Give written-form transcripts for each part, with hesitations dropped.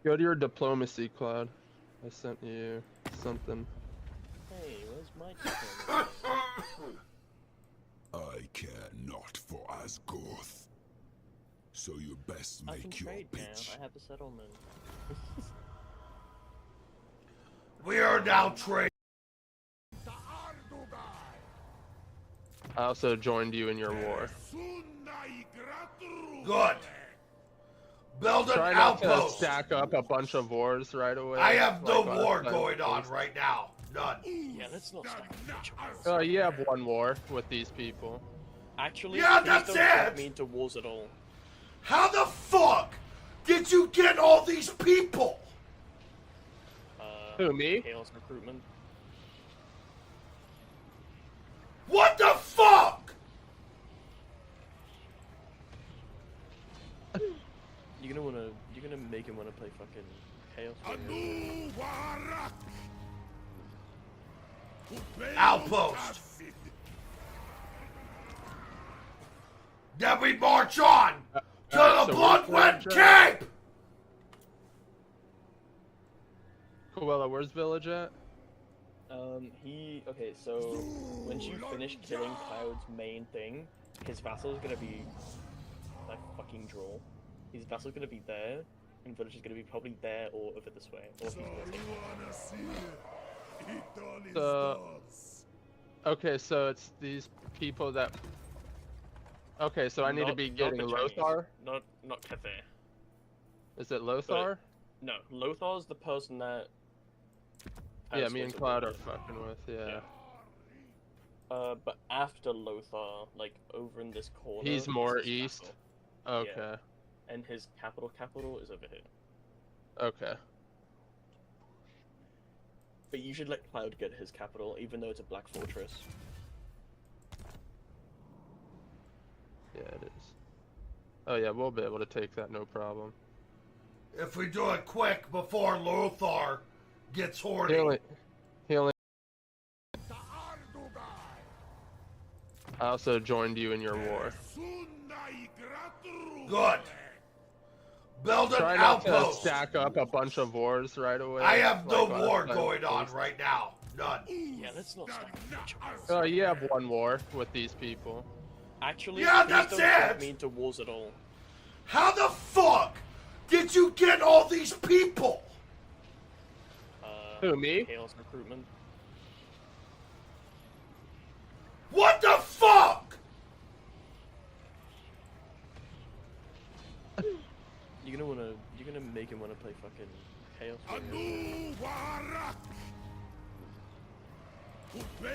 Go to your diplomacy, Cloud. I sent you something. Hey, where's my diplomacy? I care not for Asgoth. So you best I can make your trade now. pitch. I have the settlement. We are now trading. I also joined you in your war. Good. Build an Try not to outpost. stack up a bunch of wars right away. I have no like on a war side going on base. right now. None. Yeah, let's not stack a bunch of wars. Oh, you have one war with these people. Actually, Yeah, please that's don't it! put me into wars at all. How the fuck did you get all these people? Who, me? Chaos recruitment. What the fuck? You're gonna make him wanna play fucking Chaos. Outpost. Then we march on to so the we're Bloodwind trying Cape. Coella, where's Village at? Okay, so once you finish killing Cloud's main thing, his vassal's gonna be like fucking draw. His vassal's gonna be there, and Village is gonna be probably there or over this way, or he's gonna take it. Okay, so it's these people that... Okay, so I need to Not- be not getting the Chinese. Lothar? Not Cathay. Is it Lothar? No, Lothar's the person that. Yeah, me and Cloud are With. fucking with, yeah. But after Lothar, like over in this corner. He's is more his east? capital. Okay, Yeah. And his capital is over here. okay. But you should let Cloud get his capital, even though it's a Black Fortress. Yeah, it is. Oh yeah, we'll be able to take that, no problem. If we do it quick before Lothar gets horny. He only... I also joined you in your war. Good. Build an Try not to outpost. stack up a bunch of wars right away. I have no like on a war side going base. on right now. None. Yeah, let's not stack a bunch of wars. Oh, you have one war with these people. Actually, Yeah, please that's don't it! put me into wars at all. How the fuck did you get all these people? Who, me? Chaos recruitment. What the fuck? You're gonna make him wanna play fucking Chaos.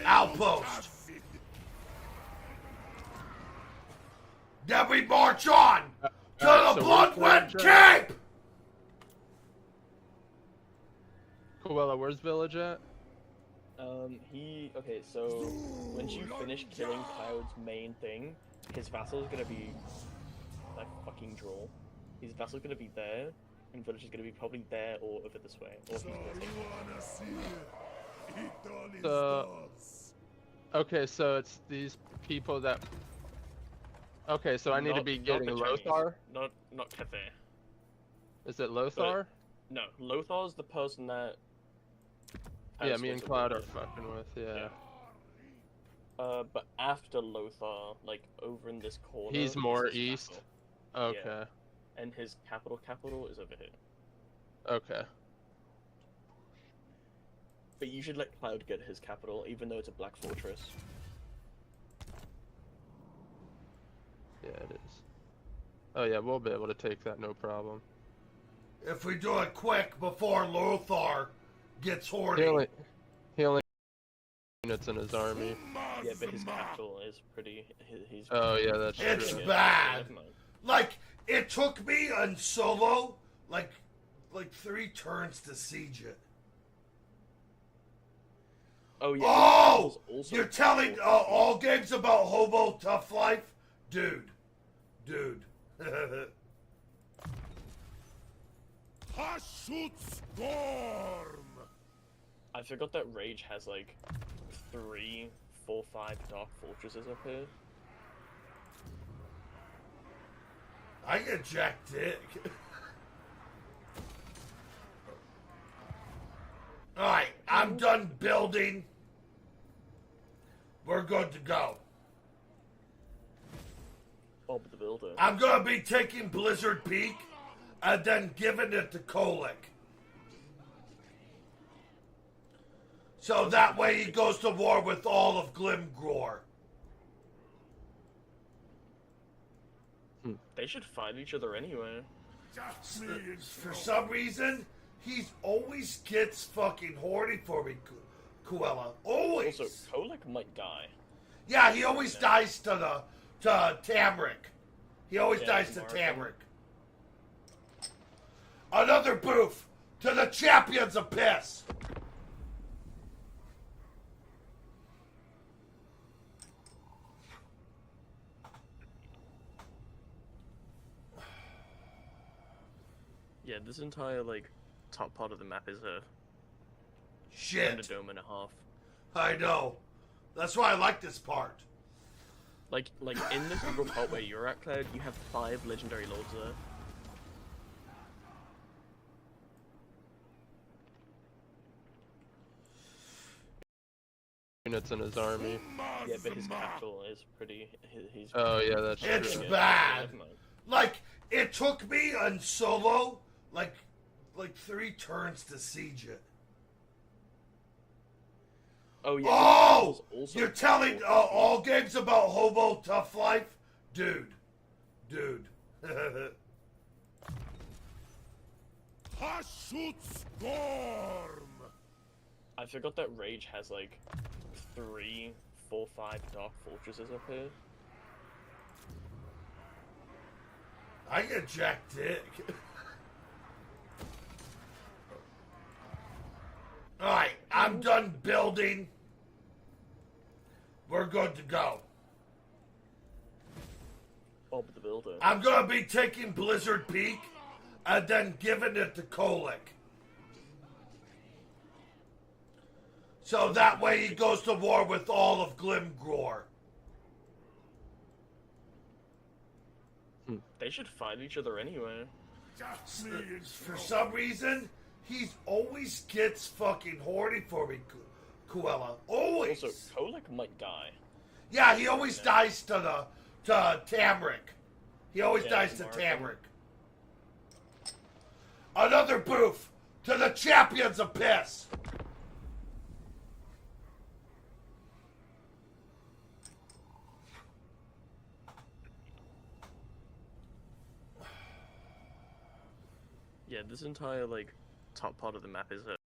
Outpost. Then we march on to so the we're Bloodwind trying- Cape. Coella, where's Village at? Okay, so once you finish killing Cloud's main thing, his vassal's gonna be like fucking draw. His vassal's gonna be there, and Village is gonna be probably there or over this way, or he's gonna take it. Okay, so it's these people that... Okay, so I need to be getting the Chinese. Lothar? Not Cathay. Is it Lothar? No, Lothar's the person that. Yeah, has me and what's it Cloud are called? fucking with, yeah. But after Lothar, like over in this corner. He's is more his east? capital. Okay, Yeah. And his capital is over here. okay. But you should let Cloud get his capital, even though it's a Black Fortress. Yeah, it is. Oh yeah, we'll be able to take that, no problem. If we do it quick before Lothar gets horny. He only units in his army. Yeah, but his capital is pretty. He's. Oh yeah, that's It's true. bad. Never mind. Like, it took me on solo, like 3 turns to siege it. Oh yeah. Oh! also You're telling all games about Hobo Tough Life? Dude. Hashut Storm! I forgot that Rage has like 3, 4, 5 Dark Fortresses up here. I get Jack Dick. I'm done building. We're good to go. Bob the Builder. I'm gonna be taking Blizzard Peak and then giving it to Kolick. So that way he goes to war with all of Glimgror. They should fight each other anyway. For some reason, he's always gets fucking horny for me, Kuella. Always. Also, Kolick might die. Yeah, he always dies to Tamric. He always Yeah, dies to Mark. Tamric. Another boof to the champions of piss. Yeah, this entire, like, top part of the map is a Shit. Thunderdome and a half. I know. That's why I like this part. Like in this little part where you're at, Cloud, you have 5 legendary lords there. Units in his army. Yeah, but his capital is pretty. He's. Oh yeah, that's It's true. bad. Never mind. Like, it took me on solo, like 3 turns to siege it. Oh yeah. Oh! Also You're telling all games about Hobo Tough Life? Dude. Hashut Storm! I forgot that Rage has like 3, 4, 5 Dark Fortresses up here. I get Jack Dick. Alright, I'm done building. We're good to go. Bob the Builder. I'm gonna be taking Blizzard Peak and then giving it to Kolick. So that way he goes to war with all of Glimgror. They should fight each other anyway. For some reason, he's always gets fucking horny for me, Kuella. Always. Also, Kolick might die. Yeah, he always dies to Tamric. He always Yeah, dies to Mark. Tamric. Another boof to the champions of piss. Yeah, this entire like top part of the map is a